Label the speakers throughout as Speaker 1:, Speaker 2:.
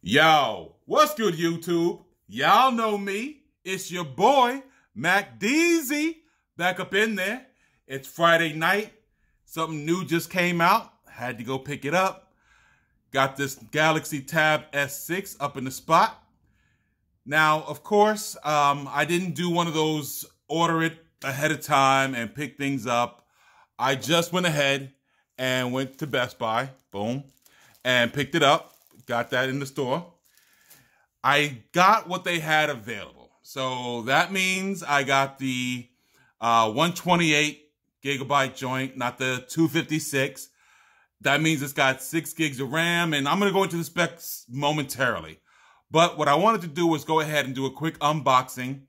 Speaker 1: Yo, what's good, YouTube? Y'all know me. It's your boy, Mac Deezy, back up in there. It's Friday night. Something new just came out. Had to go pick it up. Got this Galaxy Tab S6 up in the spot. Now, of course, I didn't do one of those order it ahead of time and pick things up. I just went ahead and went to Best Buy, boom, and picked it up. Got that in the store. I got what they had available. So that means I got the 128 gigabyte joint, not the 256. That means it's got 6 gigs of RAM, and I'm going to go into the specs momentarily. But what I wanted to do was go ahead and do a quick unboxing.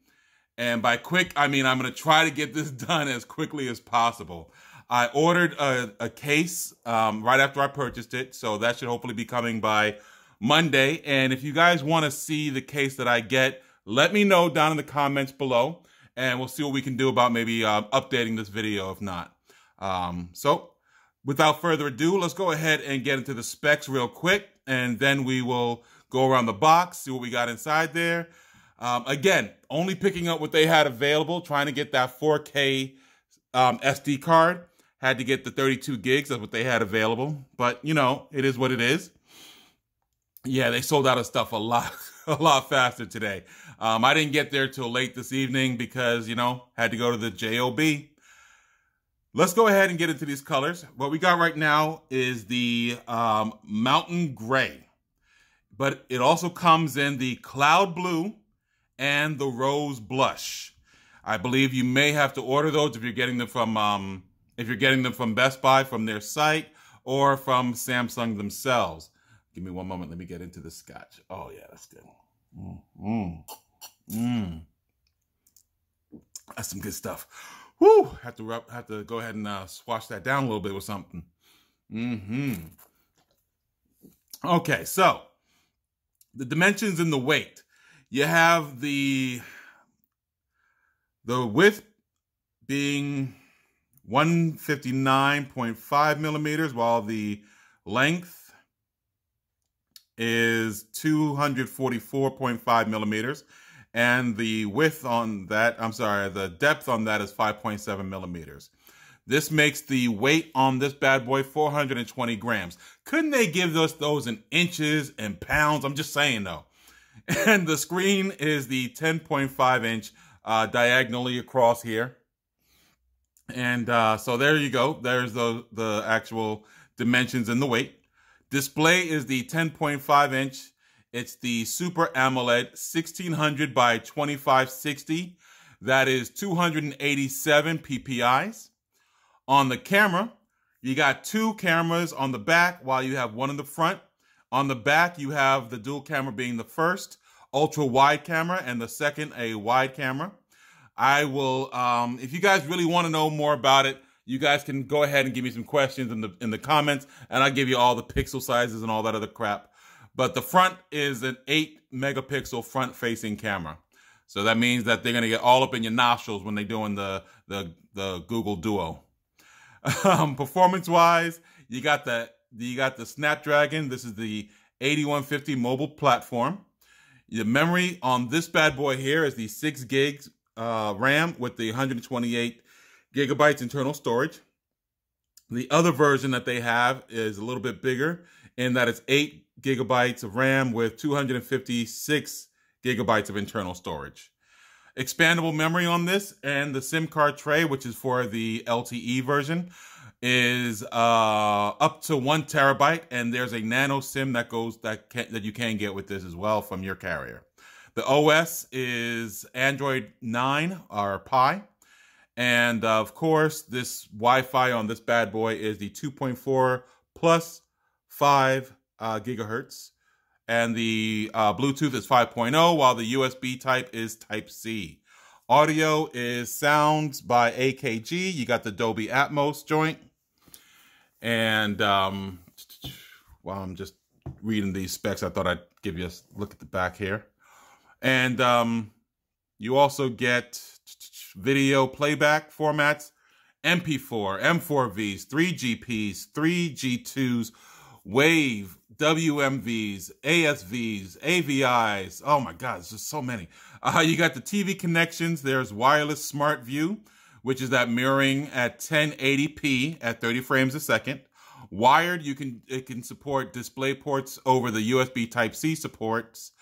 Speaker 1: And by quick, I mean I'm going to try to get this done as quickly as possible. I ordered a case right after I purchased it, so that should hopefully be coming by Monday. And if you guys want to see the case that I get, let me know down in the comments below, and we'll see what we can do about maybe updating this video if not. So without further ado, let's go ahead and get into the specs real quick, and then we will go around the box, see what we got inside there. Again, only picking up what they had available, trying to get that 4K SD card. Had to get the 32 gigs. That's what they had available. But, you know, it is what it is. Yeah, they sold out of stuff a lot faster today. I didn't get there till late this evening because, you know, had to go to the JOB. Let's go ahead and get into these colors. What we got right now is the Mountain Gray. But it also comes in the Cloud Blue and the Rose Blush. I believe you may have to order those if you're getting them from Best Buy, from their site, or from Samsung themselves. Give me one moment. Let me get into the scotch. Oh yeah, that's good. That's some good stuff. Woo! Have to go ahead and swash that down a little bit with something. Okay, so the dimensions and the weight. You have the width being 159.5 millimeters, while the length is 244.5 millimeters. And the width on that, the depth on that is 5.7 millimeters. This makes the weight on this bad boy 420 grams. Couldn't they give us those in inches and pounds? I'm just saying though. And the screen is the 10.5 inch diagonally across here. And so there you go. There's the actual dimensions and the weight. Display is the 10.5 inch. It's the Super AMOLED 1600 by 2560. That is 287 PPIs. On the camera, you got 2 cameras on the back while you have one in the front. On the back, you have the dual camera being the first ultra wide camera and the second a wide camera. I will, if you guys really want to know more about it, you guys can go ahead and give me some questions in the comments, and I'll give you all the pixel sizes and all that other crap. But the front is an 8 megapixel front facing camera. So that means that they're going to get all up in your nostrils when they're doing the Google Duo. Performance wise, you got the Snapdragon. This is the 8150 mobile platform. The memory on this bad boy here is the 6 gigs RAM with the 128 gigabytes internal storage. The other version that they have is a little bit bigger in that it's 8 gigabytes of RAM with 256 gigabytes of internal storage. Expandable memory on this, and the SIM card tray, which is for the LTE version, is up to 1 terabyte, and there's a nano SIM that you can get with this as well from your carrier. The OS is Android 9 or Pie, and of course this Wi-Fi on this bad boy is the 2.4 plus 5 gigahertz, and the Bluetooth is 5.0, while the USB type is Type C. Audio is sounds by AKG. You got the Dolby Atmos joint. And while I'm just reading these specs, I thought I'd give you a look at the back here. And you also get video playback formats, MP4, M4Vs, 3GPs, 3G2s, Wave, WMVs, ASVs, AVIs. Oh my God, it's just so many. You got the TV connections. There's wireless smart view, which is that mirroring at 1080p at 30 frames a second. Wired, it can support display ports over the USB Type-C supports,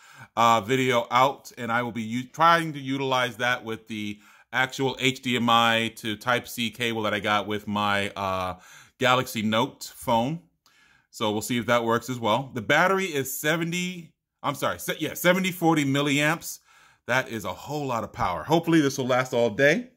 Speaker 1: video out, and I will be trying to utilize that with the actual HDMI to Type-C cable that I got with my Galaxy Note phone. So we'll see if that works as well. The battery is 7040 milliamps. That is a whole lot of power. Hopefully this will last all day.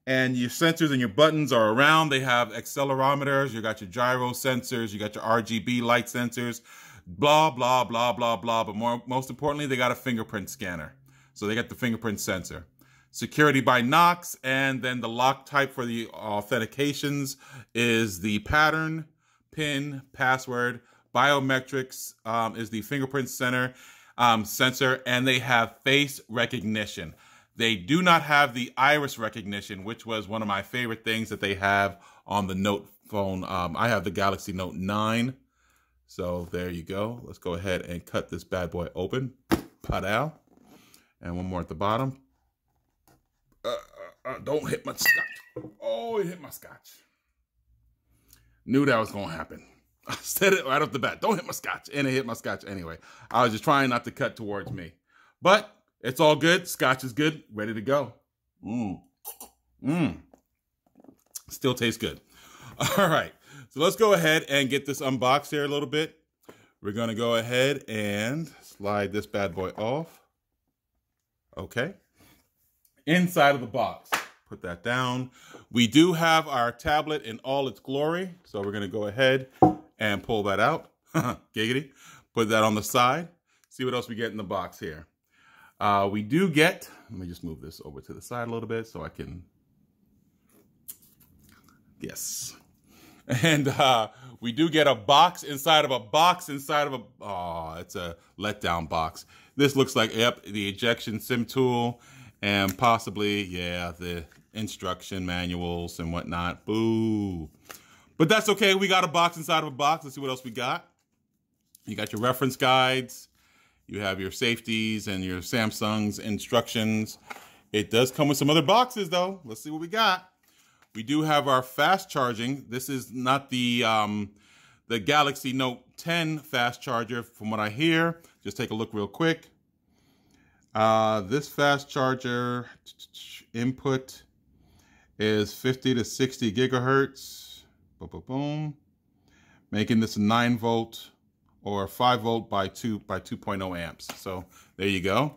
Speaker 1: And your sensors and your buttons are around. They have accelerometers. You got your gyro sensors. You got your RGB light sensors. Blah, blah, blah, blah, blah. But most importantly, they got a fingerprint scanner. So they got the fingerprint sensor. Security by Knox. And then the lock type for the authentications is the pattern, PIN, password. Biometrics is the fingerprint sensor. And they have face recognition. They do not have the iris recognition, which was one of my favorite things that they have on the Note phone. I have the Galaxy Note 9. So there you go. Let's go ahead and cut this bad boy open. Padow. And one more at the bottom. Don't hit my scotch. Oh, it hit my scotch. Knew that was going to happen. I said it right off the bat. Don't hit my scotch. And it hit my scotch anyway. I was just trying not to cut towards me. But it's all good. Scotch is good. Ready to go. Still tastes good. All right. So let's go ahead and get this unboxed here a little bit. We're going to go ahead and slide this bad boy off. Okay. Inside of the box. Put that down. We do have our tablet in all its glory. So we're going to go ahead and pull that out. Giggity. Put that on the side. See what else we get in the box here. We do get, let me just move this over to the side a little bit so I can, yes. And we do get a box inside of a box inside of a, oh, it's a letdown box. This looks like, yep, the ejection SIM tool and possibly, yeah, the instruction manuals and whatnot. Boo. But that's okay. We got a box inside of a box. Let's see what else we got. You got your reference guides. You have your safeties and your Samsung's instructions. It does come with some other boxes though. Let's see what we got. We do have our fast charging. This is not the Galaxy Note 10 fast charger from what I hear. Just take a look real quick. This fast charger input is 50 to 60 gigahertz. Boom, boom, boom. Making this a 9 volt. Or 5 volt by 2.0 amps. So there you go.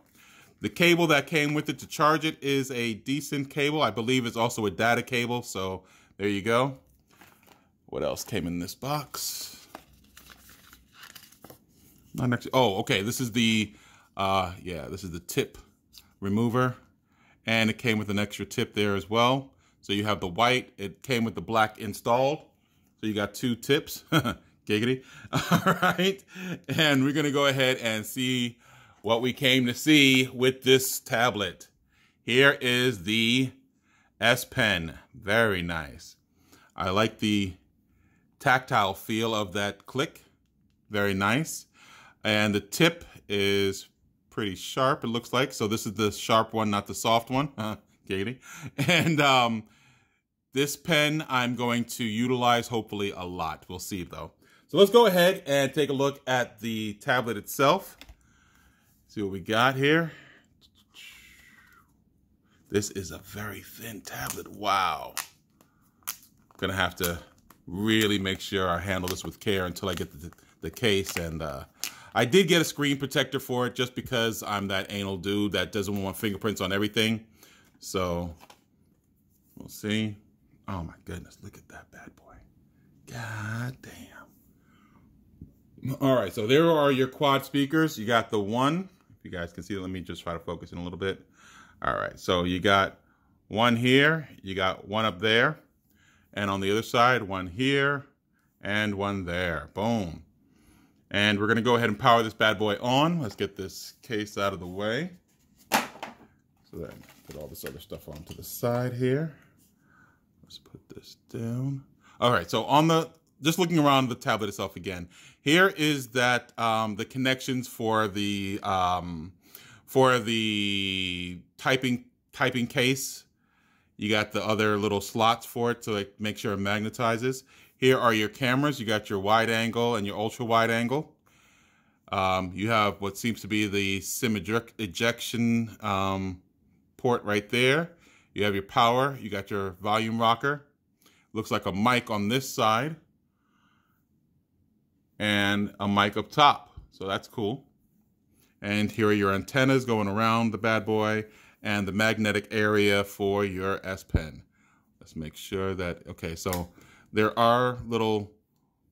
Speaker 1: The cable that came with it to charge it is a decent cable. I believe it's also a data cable. So there you go. What else came in this box? Not actually. Oh, okay. This is the this is the tip remover, and it came with an extra tip there as well. So you have the white. It came with the black installed. So you got 2 tips. Giggity. All right. And we're going to go ahead and see what we came to see with this tablet. Here is the S Pen. Very nice. I like the tactile feel of that click. Very nice. And the tip is pretty sharp, it looks like. So this is the sharp one, not the soft one. Giggity. And this pen I'm going to utilize hopefully a lot. We'll see though. So let's go ahead and take a look at the tablet itself. See what we got here. This is a very thin tablet. Wow. Gonna have to really make sure I handle this with care until I get the case. And I did get a screen protector for it just because I'm that anal dude that doesn't want fingerprints on everything. So we'll see. Oh my goodness, look at that bad boy. God damn. All right, so there are your quad speakers. You got the one, if you guys can see it, let me just try to focus in a little bit. All right, so you got one here, you got one up there, and on the other side, one here, and one there. Boom. And we're gonna go ahead and power this bad boy on. Let's get this case out of the way. So then put all this other stuff onto the side here. Let's put this down. All right, so on the just looking around the tablet itself again. Here is that the connections for the typing case. You got the other little slots for it to like make sure it magnetizes. Here are your cameras. You got your wide angle and your ultra wide angle. You have what seems to be the SIM ejection port right there. You have your power. You got your volume rocker. Looks like a mic on this side. And a mic up top. So that's cool. And here are your antennas going around the bad boy and the magnetic area for your S Pen. Let's make sure that, okay, so there are little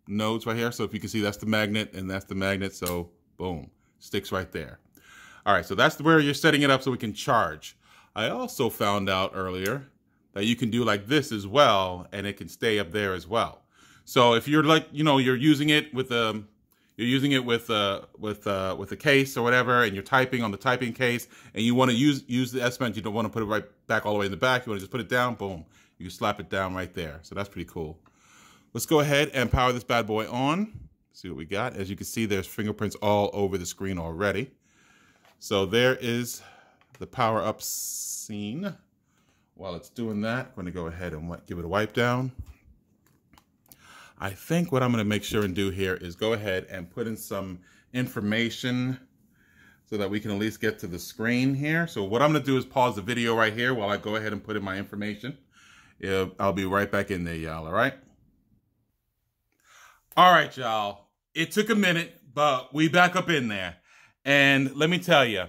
Speaker 1: nodes right here. So if you can see, that's the magnet and that's the magnet. So boom, sticks right there. All right, so that's where you're setting it up so we can charge. I also found out earlier that you can do like this as well, and it can stay up there as well. So if you're like, you know, you're using it with a case or whatever, and you're typing on the typing case, and you want to use the S Pen, you don't want to put it right back all the way in the back. You want to just put it down, boom, you can slap it down right there. So that's pretty cool. Let's go ahead and power this bad boy on. See what we got. As you can see, there's fingerprints all over the screen already. So there is the power up scene. While it's doing that, I'm going to go ahead and give it a wipe down. I think what I'm going to make sure and do here is go ahead and put in some information so that we can at least get to the screen here. So what I'm going to do is pause the video right here while I go ahead and put in my information. I'll be right back in there, y'all, all right? All right, y'all. It took a minute, but we back up in there. And let me tell you,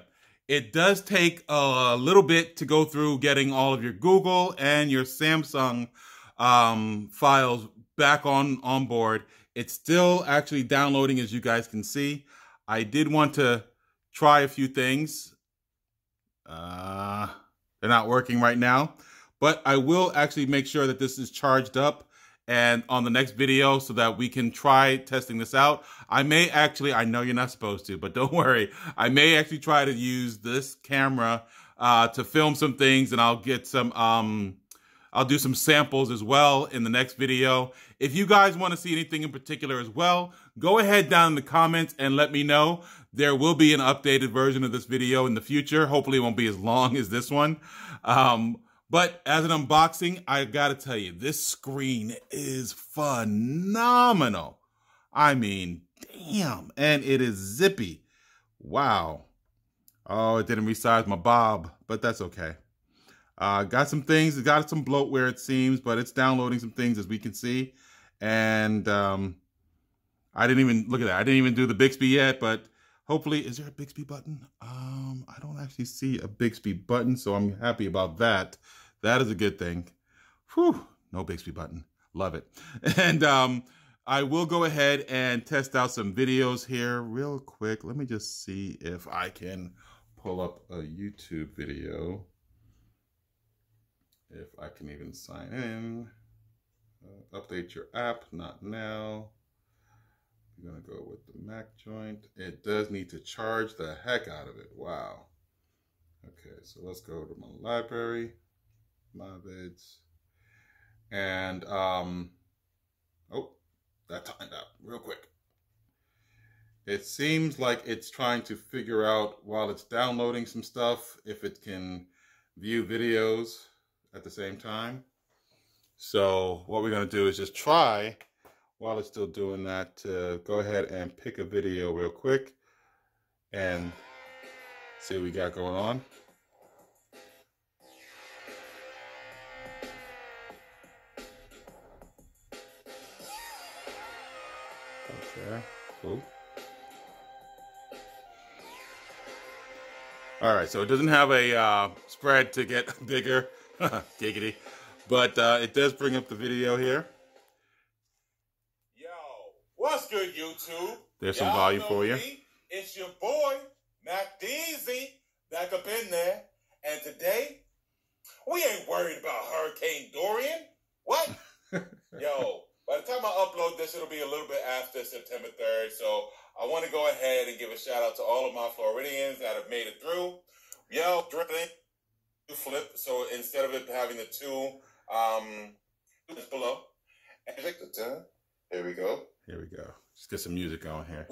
Speaker 1: it does take a little bit to go through getting all of your Google and your Samsung files back on board. It's still actually downloading, as you guys can see. I did want to try a few things. They're not working right now, but I will actually make sure that this is charged up and on the next video so that we can try testing this out. I may actually, I know you're not supposed to, but don't worry. I may actually try to use this camera to film some things, and I'll get some, I'll do some samples as well in the next video. If you guys want to see anything in particular as well, go ahead down in the comments and let me know. There will be an updated version of this video in the future. Hopefully it won't be as long as this one. But as an unboxing, I gotta tell you, this screen is phenomenal. I mean, damn, and it is zippy. Wow. Oh, it didn't resize my bob, but that's okay. Got some things, it got some bloatware it seems, but it's downloading some things as we can see. And I didn't even, look at that, I didn't even do the Bixby yet, but hopefully, is there a Bixby button? I don't actually see a Bixby button, so I'm happy about that. That is a good thing. Whew, no Bixby button. Love it. And I will go ahead and test out some videos here real quick. Let me just see if I can pull up a YouTube video. If I can even sign in. Update your app, not now. I'm gonna go with the Mac joint. It does need to charge the heck out of it. Wow. Okay, so let's go to my library. My vids, and oh, that timed out real quick. It seems like it's trying to figure out while it's downloading some stuff if it can view videos at the same time. So what we're going to do is just try while it's still doing that to go ahead and pick a video real quick and see what we got going on. Okay, cool. All right, so it doesn't have a spread to get bigger, giggity, but it does bring up the video here.
Speaker 2: Yo, what's good, YouTube?
Speaker 1: There's some volume for you.
Speaker 2: It's your boy, Mac Deezy, back up in there. And today, we ain't worried about Hurricane Dorian. What? Yo, by the time I upload this, it'll be a little bit after September 3rd. So I want to go ahead and give a shout out to all of my Floridians that have made it through. Yo, dripping, flip. So instead of it having the two, it's below. And take the turn. Here we go.
Speaker 1: Here we go. Let's get some music going here.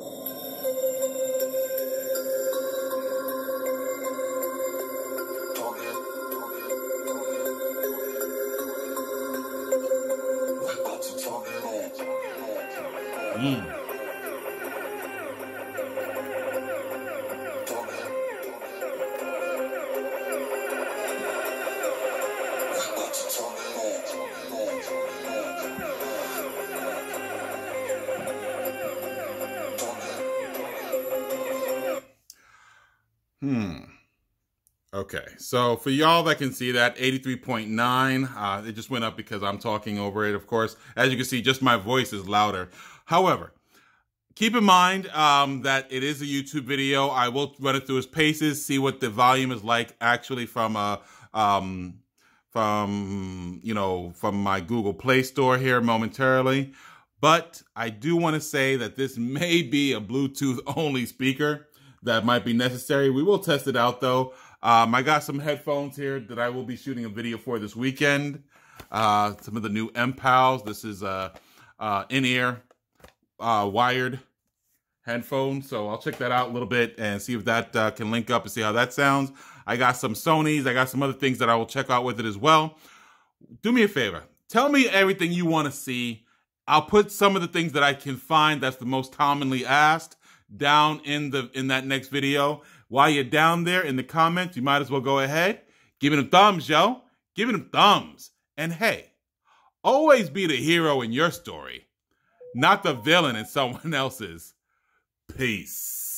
Speaker 1: Okay, so for y'all that can see that, 83.9, it just went up because I'm talking over it, of course. As you can see, just my voice is louder. However, keep in mind that it is a YouTube video. I will run it through its paces, see what the volume is like actually from my Google Play Store here momentarily. But I do want to say that this may be a Bluetooth only speaker that might be necessary. We will test it out though. I got some headphones here that I will be shooting a video for this weekend. Some of the new MPALs. This is in-ear wired headphones. So I'll check that out a little bit and see if that can link up and see how that sounds. I got some Sonys. I got some other things that I will check out with it as well. Do me a favor. Tell me everything you want to see. I'll put some of the things that I can find that's the most commonly asked down in that next video. While you're down there in the comments, you might as well go ahead. Give it them thumbs, yo. Give it them thumbs. And hey, always be the hero in your story, not the villain in someone else's. Peace.